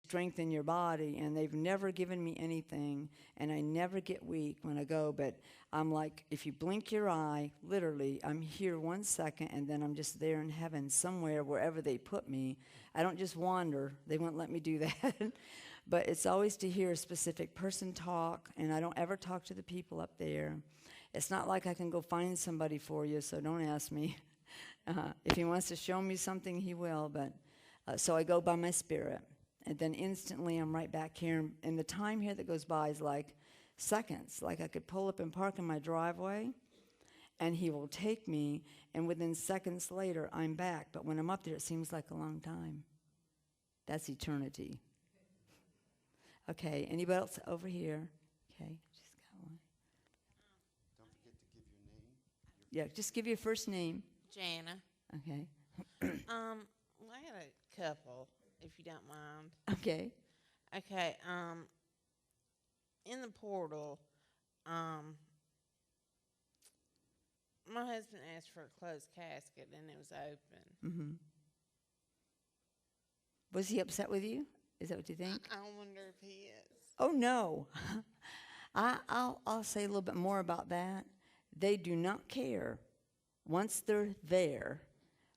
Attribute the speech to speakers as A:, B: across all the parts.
A: strengthen your body, and they've never given me anything, and I never get weak when I go, but I'm like, if you blink your eye, literally, I'm here 1 second, and then I'm just there in heaven somewhere, wherever they put me. I don't just wander. They won't let me do that. But it's always to hear a specific person talk, and I don't ever talk to the people up there. It's not like I can go find somebody for you, so don't ask me. If he wants to show me something, he will, but so I go by my spirit. And then instantly I'm right back here. And the time here that goes by is like seconds. Like I could pull up and park in my driveway, and he will take me, and within seconds later, I'm back. But when I'm up there, it seems like a long time. That's eternity. Okay, anybody else over here? Okay, just got one.
B: Don't forget to give your name.
A: Yeah, just give your first name.
C: Jana.
A: Okay.
C: I had a couple, if you don't mind.
A: Okay.
C: Okay, in the portal, my husband asked for a closed casket, and it was open.
A: Mm-hmm. Was he upset with you? Is that what you think?
C: I wonder if he is.
A: Oh, no. I'll say a little bit more about that. They do not care, once they're there,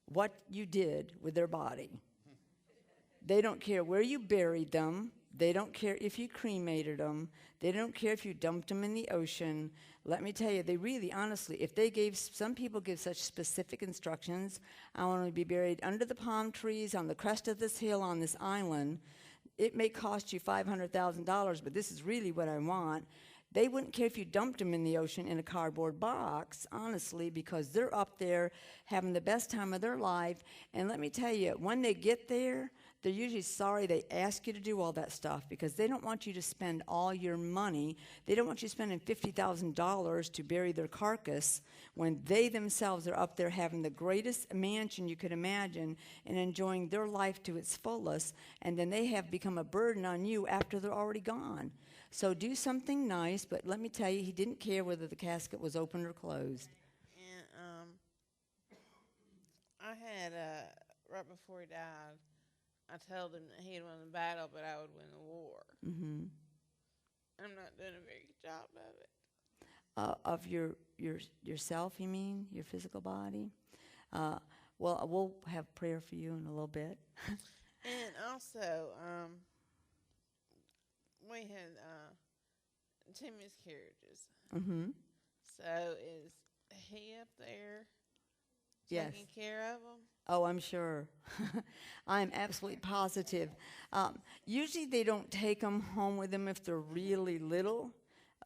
A: what you did with their body. They don't care where you buried them. They don't care if you cremated them. They don't care if you dumped them in the ocean. Let me tell you, they really, honestly, if they gave, some people give such specific instructions. I want to be buried under the palm trees on the crest of this hill on this island. It may cost you $500,000, but this is really what I want. They wouldn't care if you dumped them in the ocean in a cardboard box, honestly, because they're up there having the best time of their life. And let me tell you, when they get there, they're usually sorry they ask you to do all that stuff, because they don't want you to spend all your money. They don't want you spending $50,000 to bury their carcass when they themselves are up there having the greatest mansion you could imagine and enjoying their life to its fullest, and then they have become a burden on you after they're already gone. So do something nice, but let me tell you, he didn't care whether the casket was open or closed.
C: And I had, right before he died, I told him that he'd win the battle, but I would win the war.
A: Mm-hmm.
C: I'm not doing a very good job of it.
A: Of yourself, you mean? Your physical body? Well, we'll have prayer for you in a little bit.
C: And also, we had 2 miscarriages.
A: Mm-hmm.
C: So is he up there
A: Yes.
C: taking care of them?
A: Oh, I'm sure. I'm absolutely positive. Usually they don't take them home with them if they're really little,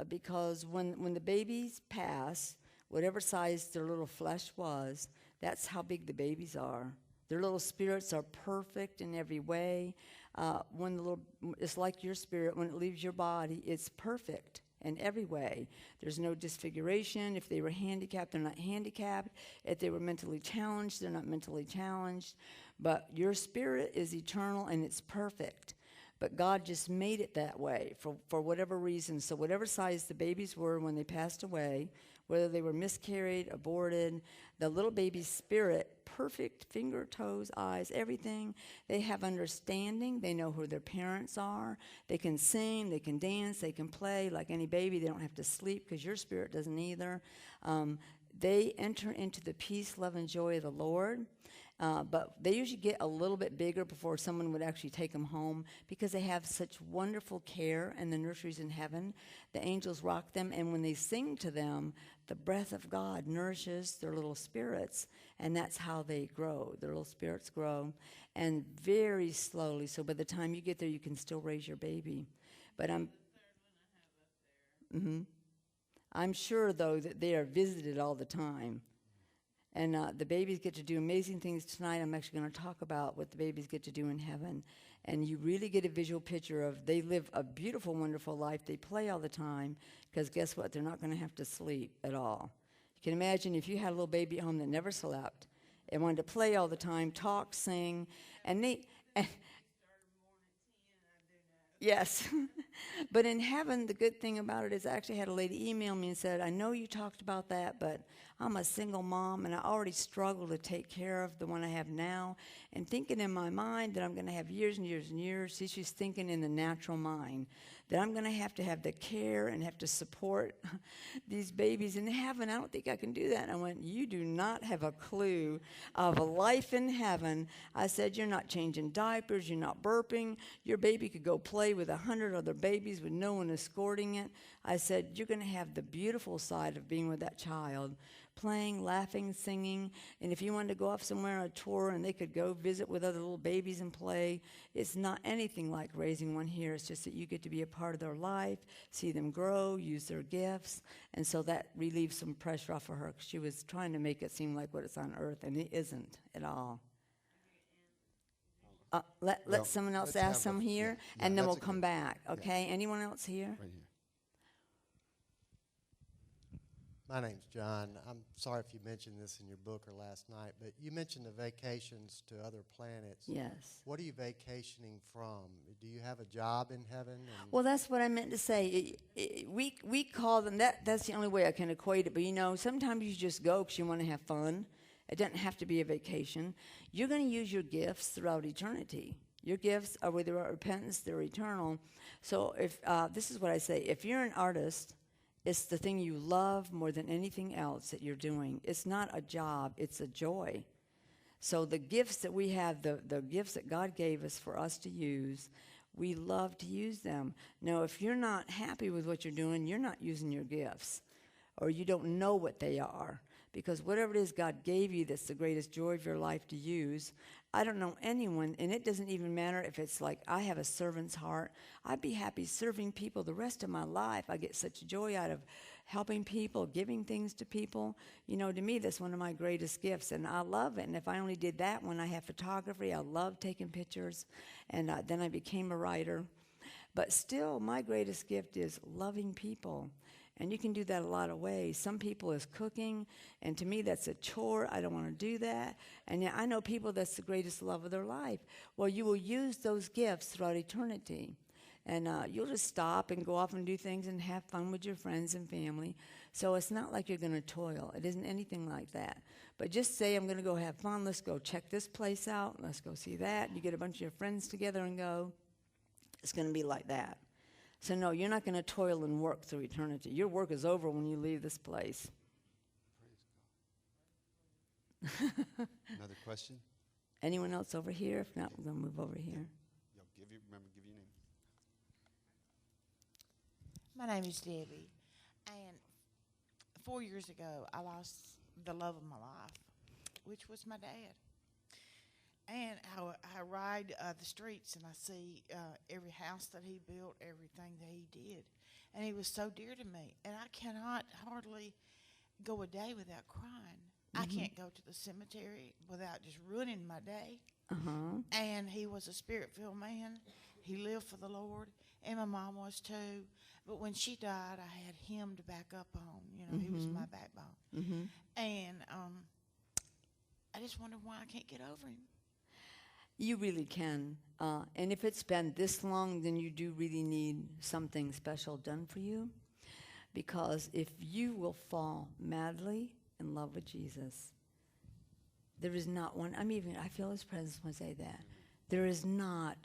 A: because when the babies pass, whatever size their little flesh was, that's how big the babies are. Their little spirits are perfect in every way. It's like your spirit, when it leaves your body, it's perfect in every way. There's no disfiguration. If they were handicapped, they're not handicapped. If they were mentally challenged, they're not mentally challenged. But your spirit is eternal and it's perfect. But God just made it that way for whatever reason. So whatever size the babies were when they passed away, whether they were miscarried, aborted, the little baby's spirit, perfect, finger, toes, eyes, everything. They have understanding. They know who their parents are. They can sing, they can dance, they can play like any baby. They don't have to sleep because your spirit doesn't either. They enter into the peace, love, and joy of the Lord. But they usually get a little bit bigger before someone would actually take them home, because they have such wonderful care in the nurseries in heaven. The angels rock them, and when they sing to them, the breath of God nourishes their little spirits, and that's how they grow. Their little spirits grow, and very slowly. So by the time you get there, you can still raise your baby. But I'm sure, though, that they are visited all the time. And the babies get to do amazing things tonight. I'm actually going to talk about what the babies get to do in heaven. And you really get a visual picture of, they live a beautiful, wonderful life. They play all the time, because guess what? They're not going to have to sleep at all. You can imagine if you had a little baby at home that never slept and wanted to play all the time, talk, sing, and they... Yes. But in heaven, the good thing about it is I actually had a lady email me and said, I know you talked about that, but I'm a single mom, and I already struggle to take care of the one I have now. And thinking in my mind that I'm going to have years and years and years, she's thinking in the natural mind that I'm going to have the care and have to support these babies in heaven. I don't think I can do that. And I went, you do not have a clue of a life in heaven. I said, you're not changing diapers, you're not burping. Your baby could go play with 100 other babies with no one escorting it. I said, you're going to have the beautiful side of being with that child, playing, laughing, singing. And if you wanted to go off somewhere on a tour and they could go visit with other little babies and play, it's not anything like raising one here. It's just that you get to be a part of their life, see them grow, use their gifts. And so that relieves some pressure off of her, 'cause she was trying to make it seem like what it's on earth, and it isn't at all. Let someone else
B: let's
A: ask
B: have
A: some here,
B: yeah,
A: and then
B: that's
A: we'll
B: a
A: come
B: good-
A: back,
B: yeah.
A: okay? Anyone else here?
B: Right here.
D: My name's John. I'm sorry if you mentioned this in your book or last night, but you mentioned the vacations to other planets.
A: Yes.
D: What are you vacationing from? Do you have a job in heaven? And
A: Well, that's what I meant to say. We call them that. That's the only way I can equate it. But, sometimes you just go because you want to have fun. It doesn't have to be a vacation. You're going to use your gifts throughout eternity. Your gifts are without repentance, they're eternal. So if this is what I say. If you're an artist, it's the thing you love more than anything else that you're doing. It's not a job, it's a joy. So the gifts that we have, the gifts that God gave us for us to use, we love to use them. Now, if you're not happy with what you're doing, you're not using your gifts, or you don't know what they are. Because whatever it is God gave you that's the greatest joy of your life to use, I don't know anyone, and it doesn't even matter if it's like I have a servant's heart. I'd be happy serving people the rest of my life. I get such joy out of helping people, giving things to people. To me, that's one of my greatest gifts, and I love it. And if I only did that when I have photography, I love taking pictures, and then I became a writer. But still, my greatest gift is loving people. And you can do that a lot of ways. Some people is cooking, and to me that's a chore. I don't want to do that. And yet I know people that's the greatest love of their life. Well, you will use those gifts throughout eternity. And you'll just stop and go off and do things and have fun with your friends and family. So it's not like you're going to toil. It isn't anything like that. But just say, I'm going to go have fun. Let's go check this place out. Let's go see that. You get a bunch of your friends together and go. It's going to be like that. So no, you're not going to toil and work through eternity. Your work is over when you leave this place.
B: Another question?
A: Anyone else over here? If not, we're going to move over here.
B: Give your name.
E: My name is Debbie, and 4 years ago, I lost the love of my life, which was my dad. And I ride the streets and I see every house that he built, everything that he did. And he was so dear to me. And I cannot hardly go a day without crying. I can't go to the cemetery without just ruining my day. And he was a spirit-filled man. He lived for the Lord. And my mom was too. But when she died, I had him to back up on. He was my backbone. And I just wonder why I can't get over him.
A: You really can. And if it's been this long, then you do really need something special done for you. Because if you will fall madly in love with Jesus, there is not one, I feel his presence when I say that. There is not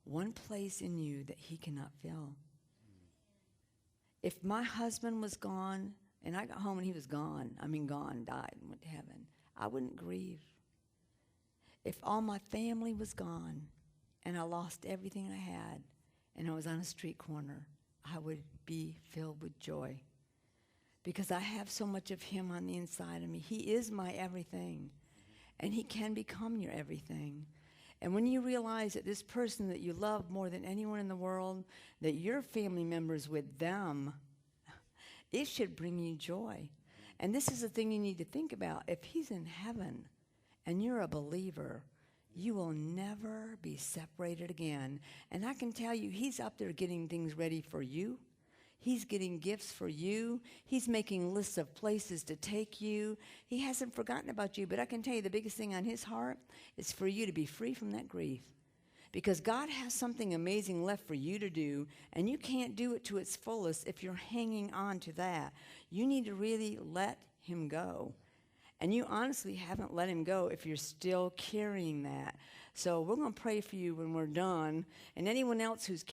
A: one place in you that he cannot fill. If my husband was gone, and I got home and he was gone, died and went to heaven, I wouldn't grieve. If all my family was gone and I lost everything I had and I was on a street corner, I would be filled with joy because I have so much of him on the inside of me. He is my everything, and he can become your everything. And when you realize that this person that you love more than anyone in the world, that your family members with them, it should bring you joy. And this is the thing you need to think about. If he's in heaven, and you're a believer, you will never be separated again. And I can tell you, he's up there getting things ready for you. He's getting gifts for you. He's making lists of places to take you. He hasn't forgotten about you, but I can tell you the biggest thing on his heart is for you to be free from that grief. Because God has something amazing left for you to do, and you can't do it to its fullest if you're hanging on to that. You need to really let him go And you honestly haven't let him go if you're still carrying that. So we're going to pray for you when we're done. And anyone else who's